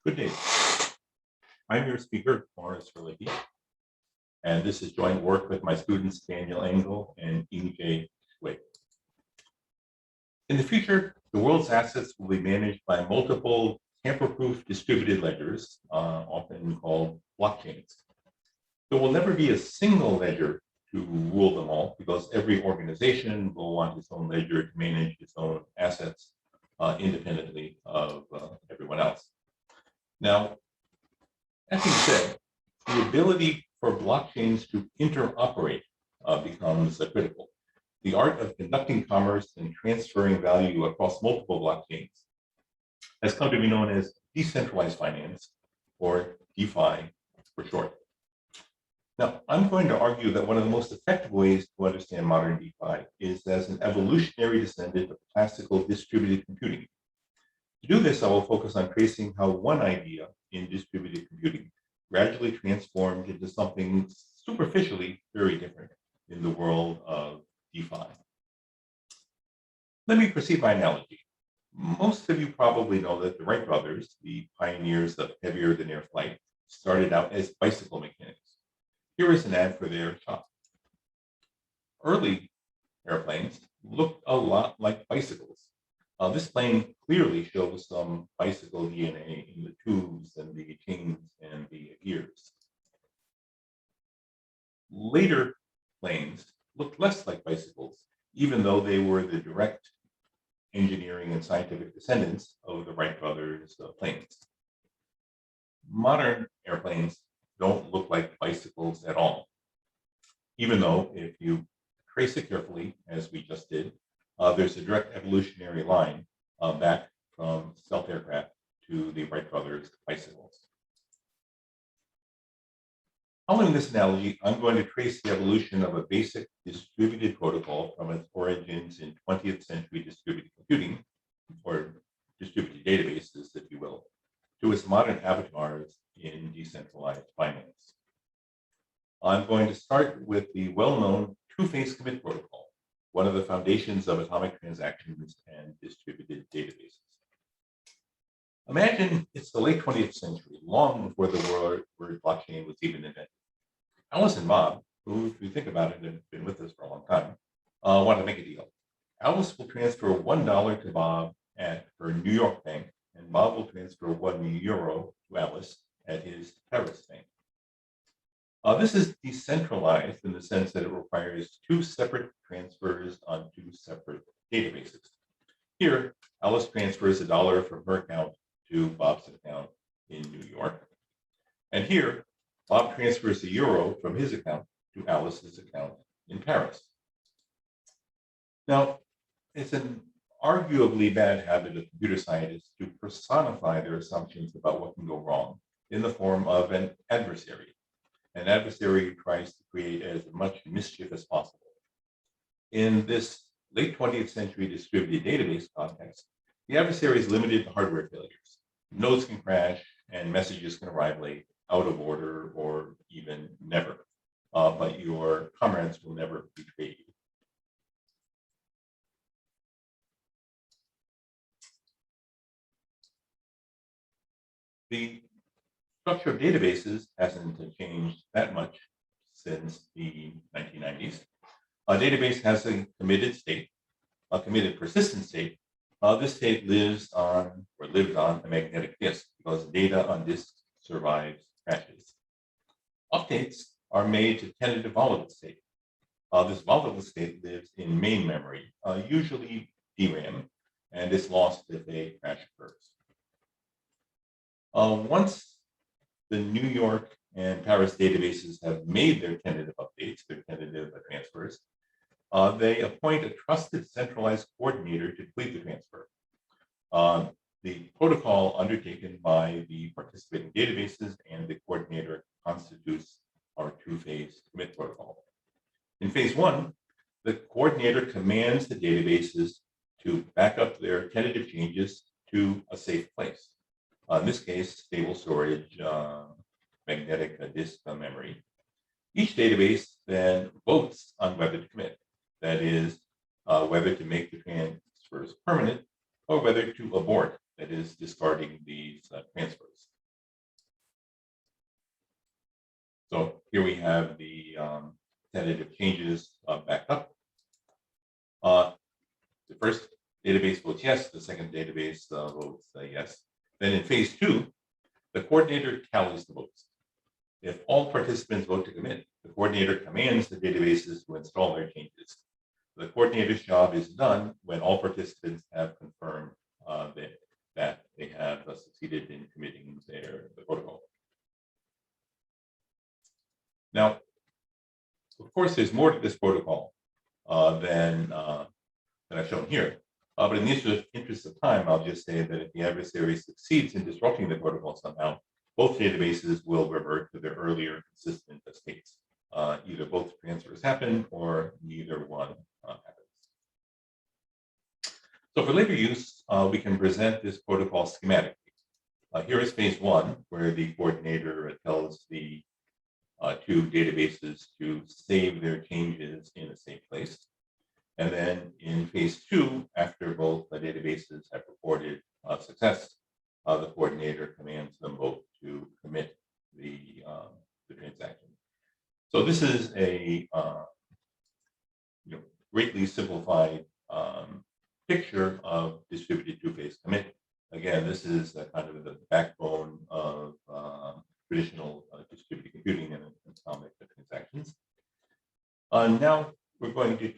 Good day. I'm your speaker, Maurice Herlihy, and this is joint work with my students Daniel Engel and Yingjie. In the future, the world's assets will be managed by multiple tamper-proof distributed ledgers, often called blockchains. There will never be a single ledger to rule them all because every organization will want its own ledger to manage its own assets independently of everyone else. Now, that being said, the ability for blockchains to interoperate becomes critical. The art of conducting commerce and transferring value across multiple blockchains has come to be known as decentralized finance, or DeFi for short. Now, I'm going to argue that one of the most effective ways to understand modern DeFi is as an evolutionary descendant of classical distributed computing. To do this, I will focus on tracing how one idea in distributed computing gradually transformed into something superficially very different in the world of DeFi. Let me proceed by analogy. Most of you probably know that the Wright brothers, the pioneers of heavier-than-air flight, started out as bicycle mechanics. Here is an ad for their shop. Early airplanes looked a lot like bicycles. This plane clearly shows some bicycle DNA in the tubes and the chains and the gears. Later planes looked less like bicycles, even though they were the direct engineering and scientific descendants of the Wright brothers' planes. Modern airplanes don't look like bicycles at all, even though if you trace it carefully, as we just did, there's a direct evolutionary line back from stealth aircraft to the Wright brothers' bicycles. Following this analogy, I'm going to trace the evolution of a basic distributed protocol from its origins in 20th century distributed computing, or distributed databases, if you will, to its modern avatars in decentralized finance. I'm going to start with the well-known two-phase commit protocol, one of the foundations of atomic transactions and distributed databases. Imagine it's the late 20th century, long before the word blockchain was even invented. Alice and Bob, who, if you think about it, have been with us for a long time, want to make a deal. Alice will transfer $1 to Bob at her New York bank, and Bob will transfer €1 to Alice at his Paris bank. This is decentralized in the sense that it requires two separate transfers on two separate databases. Here, Alice transfers $1 from her account to Bob's account in New York. And here, Bob transfers €1 from his account to Alice's account in Paris. Now, it's an arguably bad habit of computer scientists to personify their assumptions about what can go wrong in the form of an adversary who tries to create as much mischief as possible. In this late 20th century distributed database context, the adversary is limited to hardware failures. Nodes can crash and messages can arrive late, out of order, or even never. But your comrades will never betray you. The structure of databases hasn't changed that much since the 1990s. A database has a committed state, a committed persistent state. This state lived on a magnetic disk because data on disk survives crashes. Updates are made to tentative volatile state. This volatile state lives in main memory, usually DRAM, and is lost if a crash occurs. Once the New York and Paris databases have made their tentative updates, their tentative transfers, they appoint a trusted centralized coordinator to complete the transfer. The protocol undertaken by the participating databases and the coordinator constitutes our two-phase commit protocol. In phase one, the coordinator commands the databases to back up their tentative changes to a safe place. In this case, stable storage, magnetic disk memory. Each database then votes on whether to commit, that is, whether to make the transfers permanent or whether to abort, that is, discarding these transfers. So here we have the tentative changes backed up. The first database votes yes, the second database votes yes. Then in phase 2, the coordinator tallies the votes. If all participants vote to commit, the coordinator commands the databases to install their changes. The coordinator's job is done when all participants have confirmed that they have succeeded in committing the protocol. Now, of course, there's more to this protocol than I've shown here. But in the interest of time, I'll just say that if the adversary succeeds in disrupting the protocol somehow, both databases will revert to their earlier consistent states. Either both transfers happen or neither one happens. So for later use, we can present this protocol schematically. Here is phase 1, where the coordinator tells the 2 databases to save their changes in a safe place. And then in phase 2, after both the databases have reported success, the coordinator commands them both to commit the transaction. So this is a greatly simplified picture of distributed two-phase commit. Again, this is kind of the backbone of traditional distributed computing and atomic transactions. Now we're going to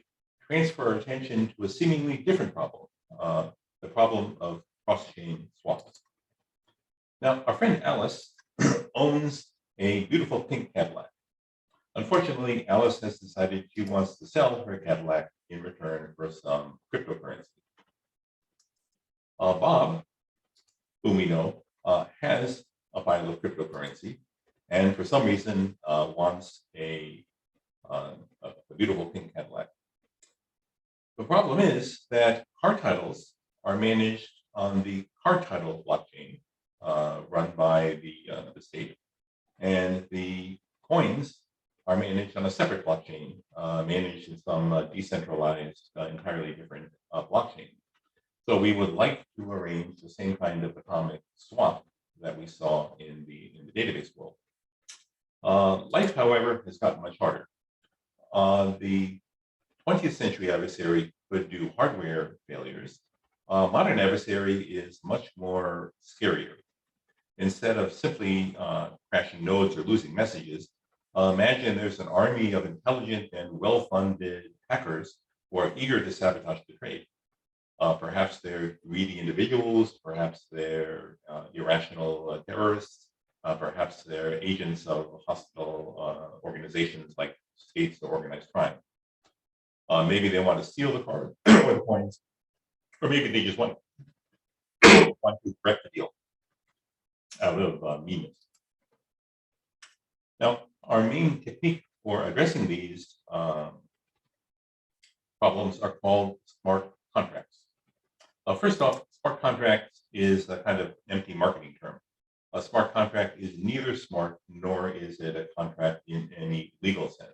transfer our attention to a seemingly different problem, the problem of cross-chain swaps. Now, our friend Alice owns a beautiful pink Cadillac. Unfortunately, Alice has decided she wants to sell her Cadillac in return for some cryptocurrency. Bob, whom we know, has a pile of cryptocurrency, and for some reason wants a beautiful pink Cadillac. The problem is that car titles are managed on the car title blockchain run by the state, and the coins are managed on a separate blockchain managed in some decentralized, entirely different blockchain. So we would like to arrange the same kind of atomic swap that we saw in the database world. Life, however, has gotten much harder. The 20th century adversary could do hardware failures. Modern adversary is much more scarier. Instead of simply crashing nodes or losing messages, imagine there's an army of intelligent and well-funded hackers who are eager to sabotage the trade. Perhaps they're greedy individuals, perhaps they're irrational terrorists, perhaps they're agents of hostile organizations like states or organized crime. Maybe they want to steal the card or the coins, or maybe they just want to wreck the deal out of meanness. Now, our main technique for addressing these problems are called smart contracts. First off, smart contracts is a kind of empty marketing term. A smart contract is neither smart nor is it a contract in any legal sense.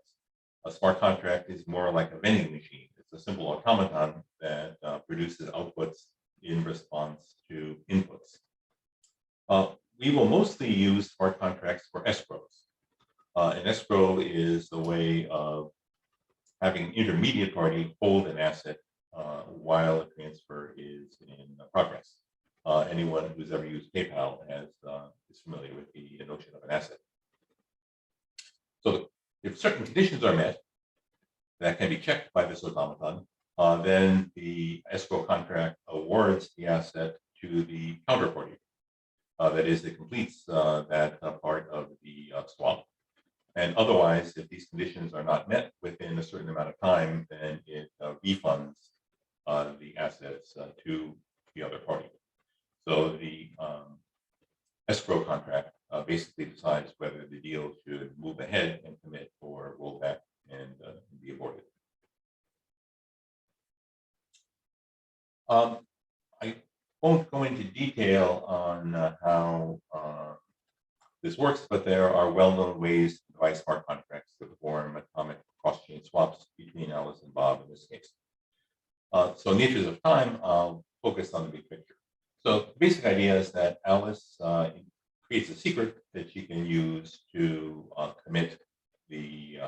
A smart contract is more like a vending machine. It's a simple automaton that produces outputs in response to inputs. We will mostly use smart contracts for escrows. An escrow is a way of having an intermediate party hold an asset while a transfer is in progress. Anyone who's ever used PayPal is familiar with the notion of an asset. So if certain conditions are met that can be checked by this automaton, then the escrow contract awards the asset to the counterparty. That is, it completes that part of the swap. And otherwise, if these conditions are not met within a certain amount of time, then it refunds the assets to the other party. So the escrow contract basically decides whether the deal should move ahead and commit or roll back and be aborted. I won't go into detail on how this works, but there are well-known ways to devise smart contracts to perform atomic cross-chain swaps between Alice and Bob in this case. So in the interest of time, I'll focus on the big picture. So the basic idea is that Alice creates a secret that she can use to commit the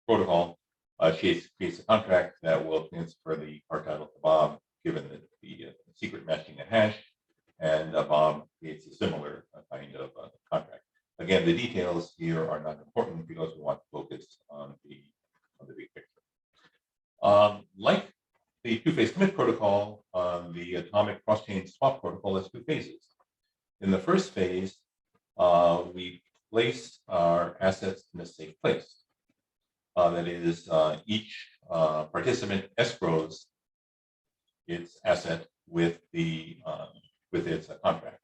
protocol. She creates a contract that will transfer the car title to Bob, given the secret matching a hash, and Bob creates a similar kind of contract. Again, the details here are not important because we want to focus on the big picture. Like the two-phase commit protocol, the atomic cross-chain swap protocol has two phases. In the first phase, we place our assets in a safe place. That is, each participant escrows its asset with its contract.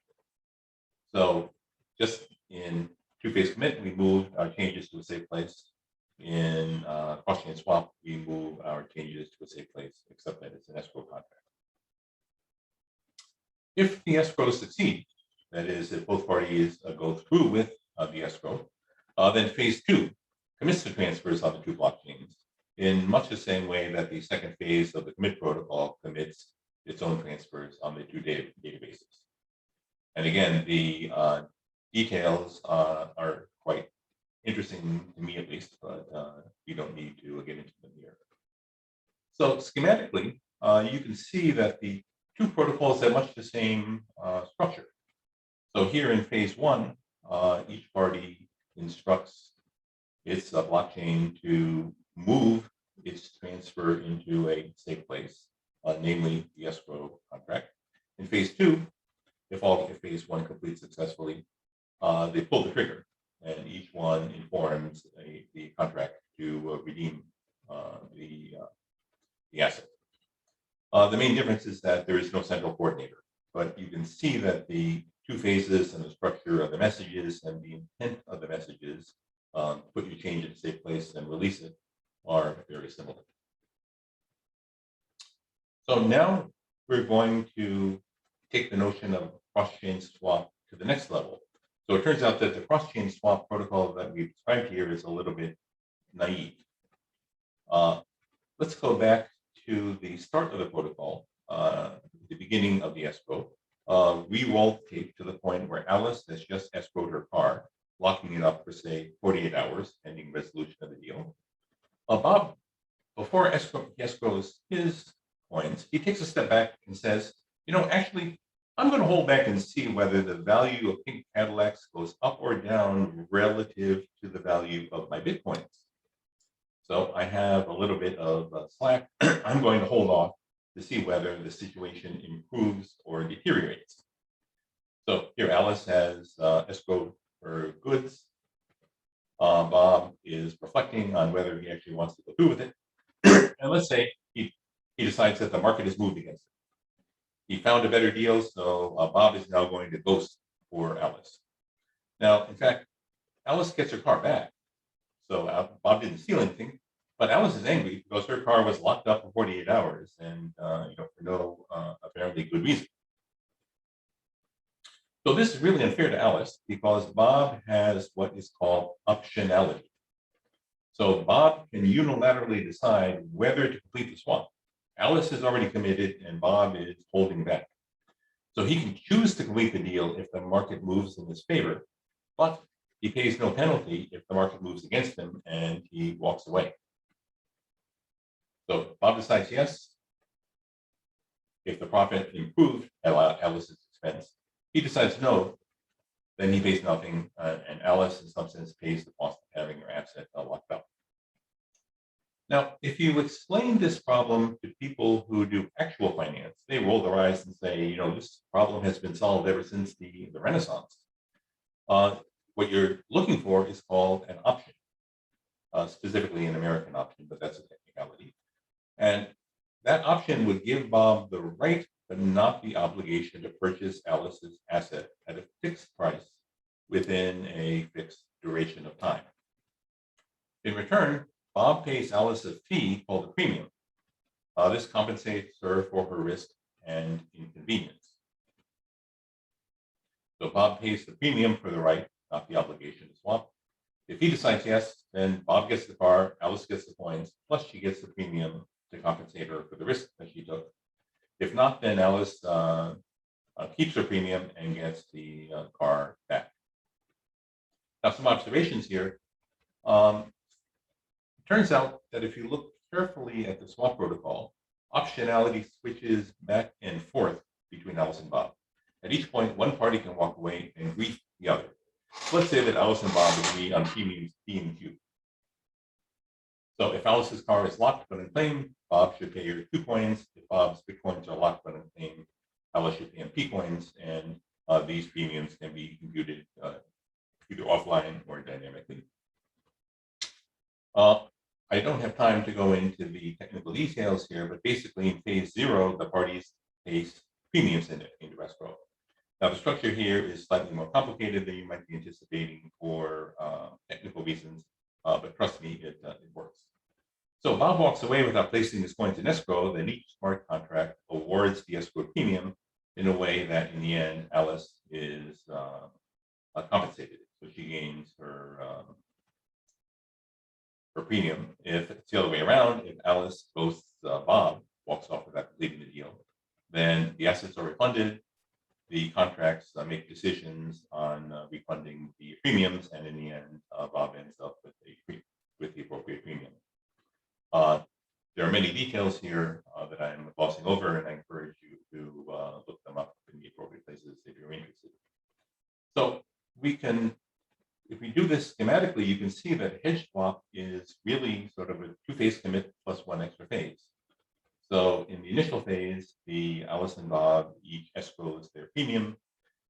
So, just in two-phase commit, we move our changes to a safe place. In cross-chain swap, we move our changes to a safe place, except that it's an escrow contract. If the escrows succeed, that is, if both parties go through with the escrow, then phase two commits the transfers on the two blockchains in much the same way that the second phase of the commit protocol commits its own transfers on the two databases. And again, the details are quite interesting to me, at least, but you don't need to get into them here. So schematically, you can see that the two protocols have much the same structure. So here in phase one, each party instructs its blockchain to move its transfer into a safe place, namely the escrow contract. In phase two, if phase one completes successfully, they pull the trigger, and each one informs the contract to redeem the asset. The main difference is that there is no central coordinator, but you can see that the two phases and the structure of the messages and the intent of the messages, put your change in a safe place and release it, are very similar. So now we're going to take the notion of cross-chain swap to the next level. So it turns out that the cross-chain swap protocol that we've described here is a little bit naive. Let's go back to the start of the protocol, the beginning of the escrow. We roll tape to the point where Alice has just escrowed her car, locking it up for, say, 48 hours, pending resolution of the deal. Bob, before he escrows his coins, he takes a step back and says, actually, I'm going to hold back and see whether the value of pink Cadillacs goes up or down relative to the value of my Bitcoins. So I have a little bit of slack. I'm going to hold off to see whether the situation improves or deteriorates. So here Alice has escrowed her goods. Bob is reflecting on whether he actually wants to go through with it. And let's say he decides that the market has moved against him. He found a better deal, so Bob is now going to ghost for Alice. Now, in fact, Alice gets her car back. So Bob didn't steal anything, but Alice is angry because her car was locked up for 48 hours and for no apparently good reason. So this is really unfair to Alice because Bob has what is called optionality. So Bob can unilaterally decide whether to complete the swap. Alice has already committed and Bob is holding back. So he can choose to complete the deal if the market moves in his favor, but he pays no penalty if the market moves against him and he walks away. So Bob decides yes. If the profit improved at Alice's expense, he decides no, then he pays nothing, and Alice, in some sense, pays the cost of having her asset locked up. Now, if you explain this problem to people who do actual finance, they roll their eyes and say, this problem has been solved ever since the Renaissance. What you're looking for is called an option, specifically an American option, but that's a technicality. And that option would give Bob the right, but not the obligation to purchase Alice's asset at a fixed price within a fixed duration of time. In return, Bob pays Alice a fee called a premium. This compensates her for her risk and inconvenience. So Bob pays the premium for the right, not the obligation to swap. If he decides yes, then Bob gets the car, Alice gets the coins, plus she gets the premium to compensate her for the risk that she took. If not, then Alice keeps her premium and gets the car back. Now, some observations here. It turns out that if you look carefully at the swap protocol, optionality switches back and forth between Alice and Bob. At each point, one party can walk away and greet the other. So let's say that Alice and Bob agree on premiums P and Q. So if Alice's car is locked but unclaimed, Bob should pay her 2 coins. If Bob's Bitcoins are locked but unclaimed, Alice should pay him P coins, and these premiums can be computed either offline or dynamically. I don't have time to go into the technical details here, but basically in phase 0, the parties pays premiums into escrow. Now, the structure here is slightly more complicated than you might be anticipating for technical reasons, but trust me, it works. So Bob walks away without placing his coins in escrow, then each smart contract awards the escrow premium in a way that in the end, Alice is compensated. So she gains her premium. If it's the other way around, if Alice ghosts Bob, walks off without completing the deal, then the assets are refunded. The contracts make decisions on refunding the premiums, and in the end, Bob ends up with the appropriate premium. There are many details here that I'm glossing over, and I encourage you to look them up in the appropriate places if you're interested. So we can, if we do this schematically, you can see that hedge swap is really sort of a 2-phase commit plus 1 extra phase. So in the initial phase, the Alice and Bob each escrows their premium,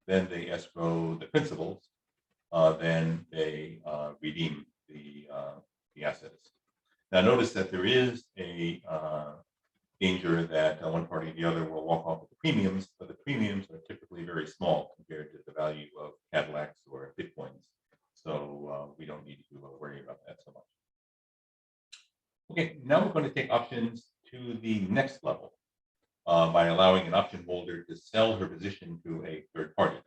then they escrow the principals, then they redeem the assets. Now notice that there is a danger that one party or the other will walk off with the premiums, but the premiums are typically very small compared to the value of Cadillacs or Bitcoins. So we don't need to worry about that so much. Okay, now we're going to take options to the next level by allowing an option holder to sell her position to a third party.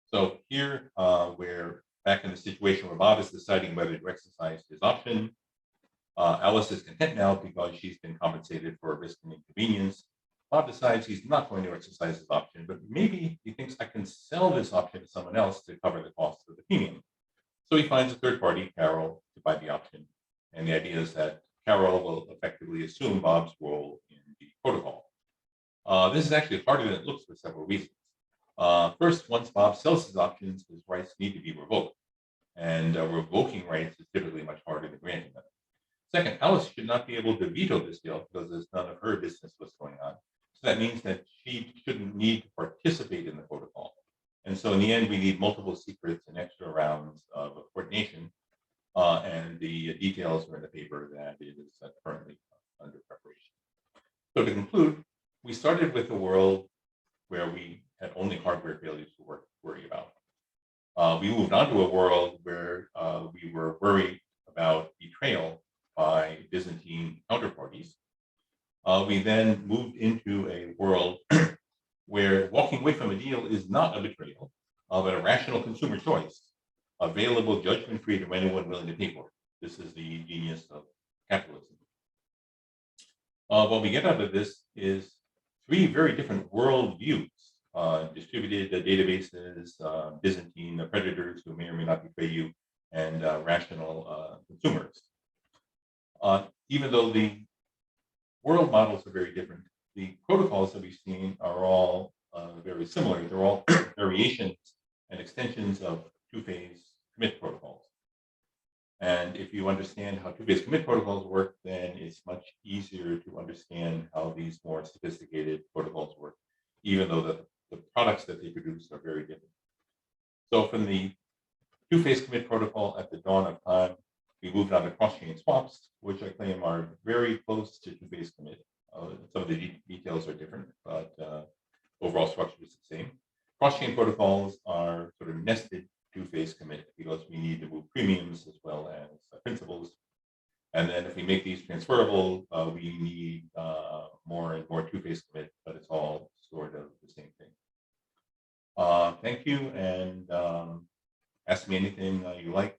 So here we're back in the situation where Bob is deciding whether to exercise his option. Alice is content now because she's been compensated for risk and inconvenience. Bob decides he's not going to exercise his option, but maybe he thinks I can sell this option to someone else to cover the cost of the premium. So he finds a third party, Carol, to buy the option. And the idea is that Carol will effectively assume Bob's role in the protocol. This is actually harder than it looks for several reasons. First, once Bob sells his options, his rights need to be revoked. And revoking rights is typically much harder than granting them. Second, Alice should not be able to veto this deal because it's none of her business what's going on. So that means that she shouldn't need to participate in the protocol. And so in the end, we need multiple secrets and extra rounds of coordination. And the details are in the paper that is currently under preparation. So to conclude, we started with a world where we had only hardware failures to worry about. We moved on to a world where we were worried about betrayal by Byzantine counterparties. We then moved into a world where walking away from a deal is not a betrayal, but a rational consumer choice, available judgment-free to anyone willing to pay for it. This is the genius of capitalism. What we get out of this is 3 very different world views: distributed databases, Byzantine predators who may or may not betray you, and rational consumers. Even though the world models are very different, the protocols that we've seen are all very similar. They're all variations and extensions of 2-phase commit protocols. And if you understand how 2-phase commit protocols work, then it's much easier to understand how these more sophisticated protocols work, even though the products that they produce are very different. So from the 2-phase commit protocol at the dawn of time, we moved on to CrossChain Swaps, which I claim are very close to 2-phase commit. Some of the details are different, but overall structure is the same. CrossChain protocols are sort of nested 2-phase commit because we need to move premiums as well as principals. And then if we make these transferable, we need more and more 2-phase commit, but it's all sort of the same thing. Thank you, and ask me anything you like.